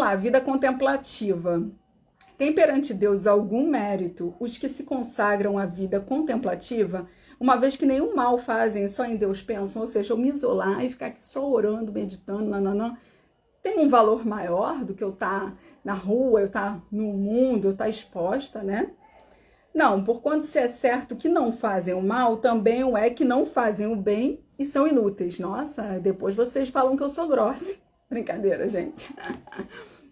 lá, vida contemplativa. Tem perante Deus algum mérito os que se consagram à vida contemplativa, uma vez que nenhum mal fazem, só em Deus pensam, ou seja, eu me isolar e ficar aqui só orando, meditando, nananã, tem um valor maior do que eu estar na rua, eu estar no mundo, eu estar exposta, né? Não, porquanto se é certo que não fazem o mal, também o é que não fazem o bem e são inúteis. Nossa, depois vocês falam que eu sou grossa. Brincadeira, gente.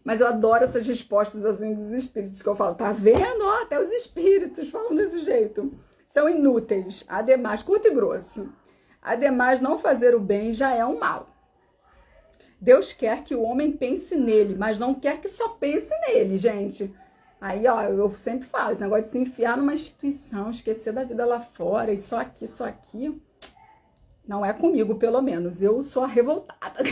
Mas eu adoro essas respostas assim dos espíritos que eu falo, tá vendo? Ó, até os espíritos falam desse jeito. São inúteis. Ademais, curto e grosso. Ademais, não fazer o bem já é um mal. Deus quer que o homem pense nele, mas não quer que só pense nele, gente. Aí, ó, eu sempre falo, esse negócio de se enfiar numa instituição, esquecer da vida lá fora, e só aqui, não é comigo, pelo menos. Eu sou a revoltada.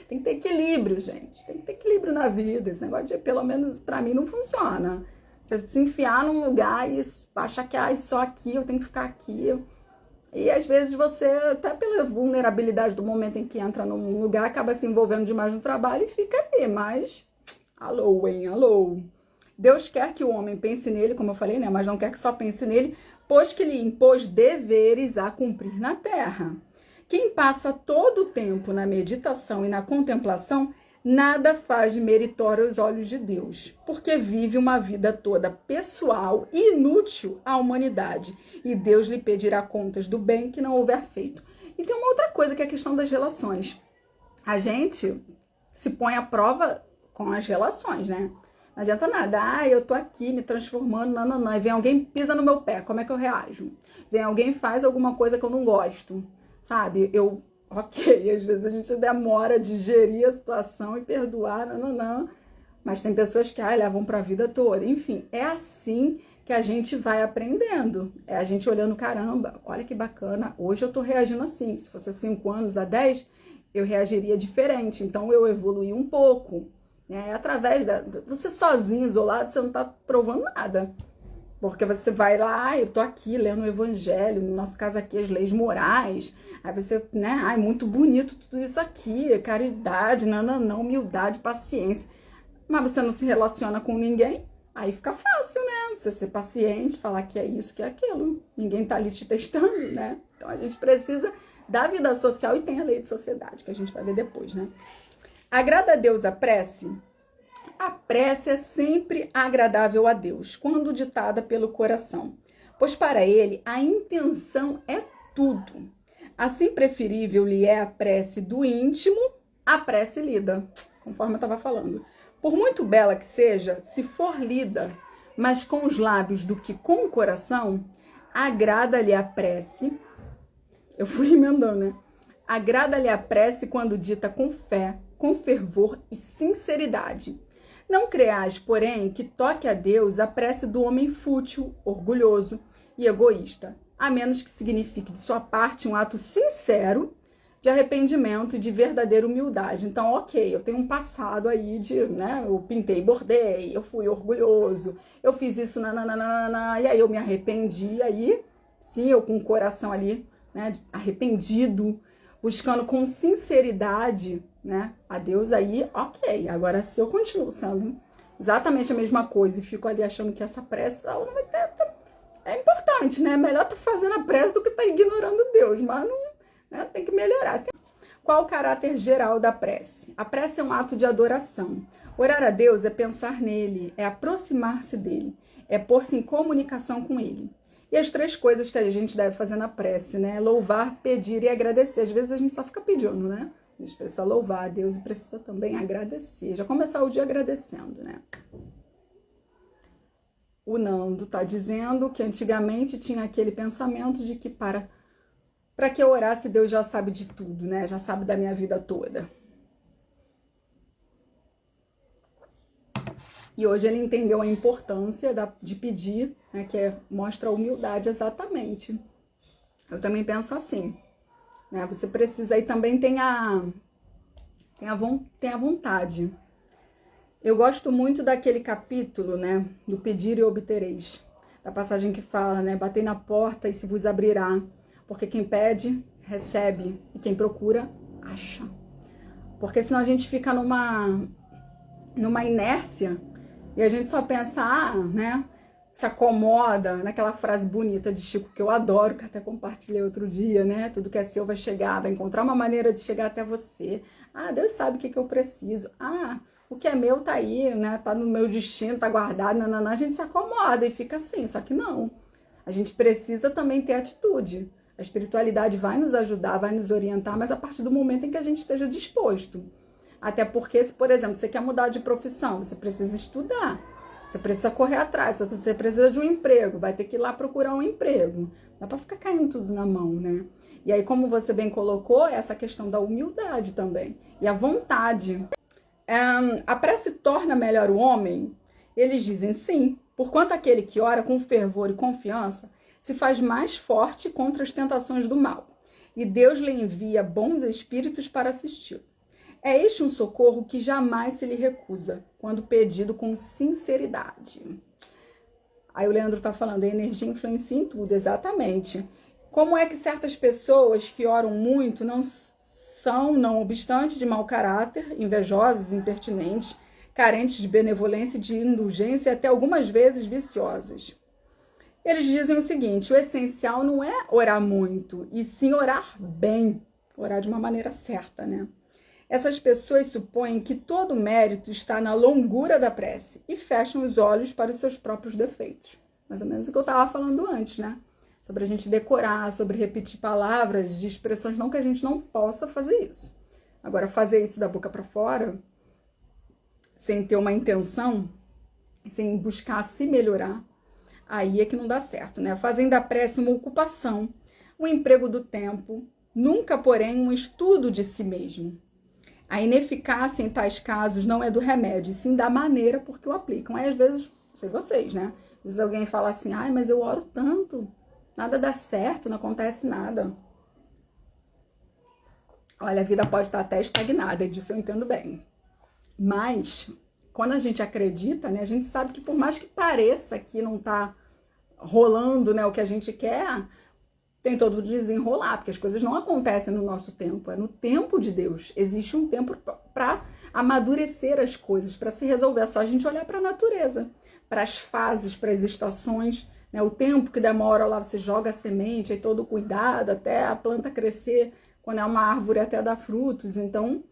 Tem que ter equilíbrio, gente. Tem que ter equilíbrio na vida. Esse negócio de, pelo menos, pra mim, não funciona. Você se enfiar num lugar e achar que, só aqui, eu tenho que ficar aqui. E, às vezes, você, até pela vulnerabilidade do momento em que entra num lugar, acaba se envolvendo demais no trabalho e fica ali, mas... Alô, hein? Alô. Deus quer que o homem pense nele, como eu falei, né? Mas não quer que só pense nele, pois que lhe impôs deveres a cumprir na terra. Quem passa todo o tempo na meditação e na contemplação, nada faz de meritório aos olhos de Deus, porque vive uma vida toda pessoal e inútil à humanidade, e Deus lhe pedirá contas do bem que não houver feito. E tem uma outra coisa que é a questão das relações. A gente se põe à prova com as relações, né? Não adianta nada, eu tô aqui me transformando, não. E vem alguém pisa no meu pé, como é que eu reajo? Vem alguém faz alguma coisa que eu não gosto, sabe? Ok, às vezes a gente demora a digerir a situação e perdoar, não. Mas tem pessoas que, levam pra vida toda. Enfim, é assim que a gente vai aprendendo. É a gente olhando, caramba, olha que bacana, hoje eu tô reagindo assim. Se fosse 5 anos, a 10, eu reagiria diferente. Então, eu evoluí um pouco. Através você sozinho, isolado, você não tá provando nada. Porque você vai lá, eu tô aqui lendo o evangelho, no nosso caso aqui, as leis morais. Aí você, né, muito bonito tudo isso aqui, caridade, não, humildade, paciência. Mas você não se relaciona com ninguém, aí fica fácil, né? Você ser paciente, falar que é isso, que é aquilo. Ninguém tá ali te testando, né? Então a gente precisa da vida social e tem a lei de sociedade, que a gente vai ver depois, né? Agrada a Deus a prece? A prece é sempre agradável a Deus, quando ditada pelo coração, pois para ele a intenção é tudo. Assim preferível lhe é a prece do íntimo à prece lida, conforme eu estava falando. Por muito bela que seja, se for lida, mas com os lábios do que com o coração, agrada-lhe a prece. Eu fui emendando, né? Agrada-lhe a prece quando dita com fé, com fervor e sinceridade. Não creais, porém, que toque a Deus a prece do homem fútil, orgulhoso e egoísta, a menos que signifique de sua parte um ato sincero de arrependimento e de verdadeira humildade. Então, ok, eu tenho um passado aí de, né, eu pintei e bordei, eu fui orgulhoso, eu fiz isso, e aí eu me arrependi, aí, sim, eu com o coração ali, né, arrependido, buscando com sinceridade, né, a Deus, aí, ok. Agora, se eu continuo sendo exatamente a mesma coisa e fico ali achando que essa prece ela não vai ter, é importante, né? Melhor tá fazendo a prece do que tá ignorando Deus, mas não, né, tem que melhorar. Qual o caráter geral da prece? A prece é um ato de adoração. Orar a Deus é pensar nele, é aproximar-se dele, é pôr-se em comunicação com ele. E as 3 coisas que a gente deve fazer na prece, né? Louvar, pedir e agradecer. Às vezes a gente só fica pedindo, né? A gente precisa louvar a Deus e precisa também agradecer. Já começar o dia agradecendo, né? O Nando tá dizendo que antigamente tinha aquele pensamento de que para que eu orasse, Deus já sabe de tudo, né? Já sabe da minha vida toda. E hoje ele entendeu a importância de pedir, né, que mostra a humildade exatamente. Eu também penso assim, né? Você precisa, e também tem a vontade. Eu gosto muito daquele capítulo, né, do pedir e obtereis, da passagem que fala, né, batei na porta e se vos abrirá, porque quem pede, recebe, e quem procura, acha. Porque senão a gente fica numa inércia e a gente só pensa, né? Se acomoda naquela frase bonita de Chico que eu adoro, que até compartilhei outro dia, né? Tudo que é seu vai chegar, vai encontrar uma maneira de chegar até você. Deus sabe o que eu preciso. O que é meu tá aí, né? Tá no meu destino, tá guardado, nananã. A gente se acomoda e fica assim, só que não. A gente precisa também ter atitude. A espiritualidade vai nos ajudar, vai nos orientar, mas a partir do momento em que a gente esteja disposto. Até porque, se, por exemplo, você quer mudar de profissão, você precisa estudar. Você precisa correr atrás, você precisa de um emprego, vai ter que ir lá procurar um emprego. Não dá para ficar caindo tudo na mão, né? E aí, como você bem colocou, essa questão da humildade também. E a vontade. A prece torna melhor o homem? Eles dizem sim, porquanto aquele que ora com fervor e confiança se faz mais forte contra as tentações do mal. E Deus lhe envia bons espíritos para assisti-lo. É este um socorro que jamais se lhe recusa, quando pedido com sinceridade. Aí o Leandro está falando, a energia influencia em tudo, exatamente. Como é que certas pessoas que oram muito não são, não obstante, de mau caráter, invejosas, impertinentes, carentes de benevolência e de indulgência e até algumas vezes viciosas? Eles dizem o seguinte, o essencial não é orar muito, e sim orar bem, orar de uma maneira certa, né? Essas pessoas supõem que todo mérito está na longura da prece e fecham os olhos para os seus próprios defeitos. Mais ou menos o que eu estava falando antes, né? Sobre a gente decorar, sobre repetir palavras de expressões, não que a gente não possa fazer isso. Agora, fazer isso da boca para fora, sem ter uma intenção, sem buscar se melhorar, aí é que não dá certo, né? Fazem da prece uma ocupação, um emprego do tempo, nunca, porém, um estudo de si mesmo. A ineficácia em tais casos não é do remédio, sim da maneira por que o aplicam. Aí, às vezes, não sei vocês, né? Às vezes alguém fala assim, mas eu oro tanto, nada dá certo, não acontece nada. Olha, a vida pode estar até estagnada, disso eu entendo bem. Mas, quando a gente acredita, né, a gente sabe que por mais que pareça que não tá rolando, né, o que a gente quer, tem todo o desenrolar, porque as coisas não acontecem no nosso tempo, é no tempo de Deus. Existe um tempo para amadurecer as coisas, para se resolver. É só a gente olhar para a natureza, para as fases, para as estações, né? O tempo que demora lá, você joga a semente, aí todo o cuidado até a planta crescer, quando é uma árvore até dar frutos. Então,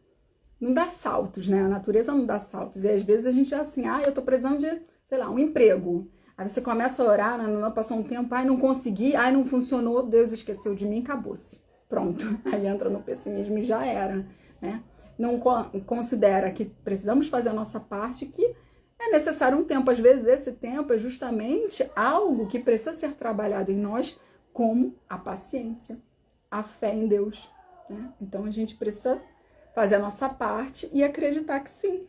não dá saltos, né? A natureza não dá saltos. E às vezes a gente é assim, eu tô precisando de, sei lá, um emprego. Aí você começa a orar, não passou um tempo, não consegui, não funcionou, Deus esqueceu de mim, acabou-se. Pronto, aí entra no pessimismo e já era, né? Não considera que precisamos fazer a nossa parte, que é necessário um tempo. Às vezes esse tempo é justamente algo que precisa ser trabalhado em nós, como a paciência, a fé em Deus, né? Então a gente precisa fazer a nossa parte e acreditar que sim,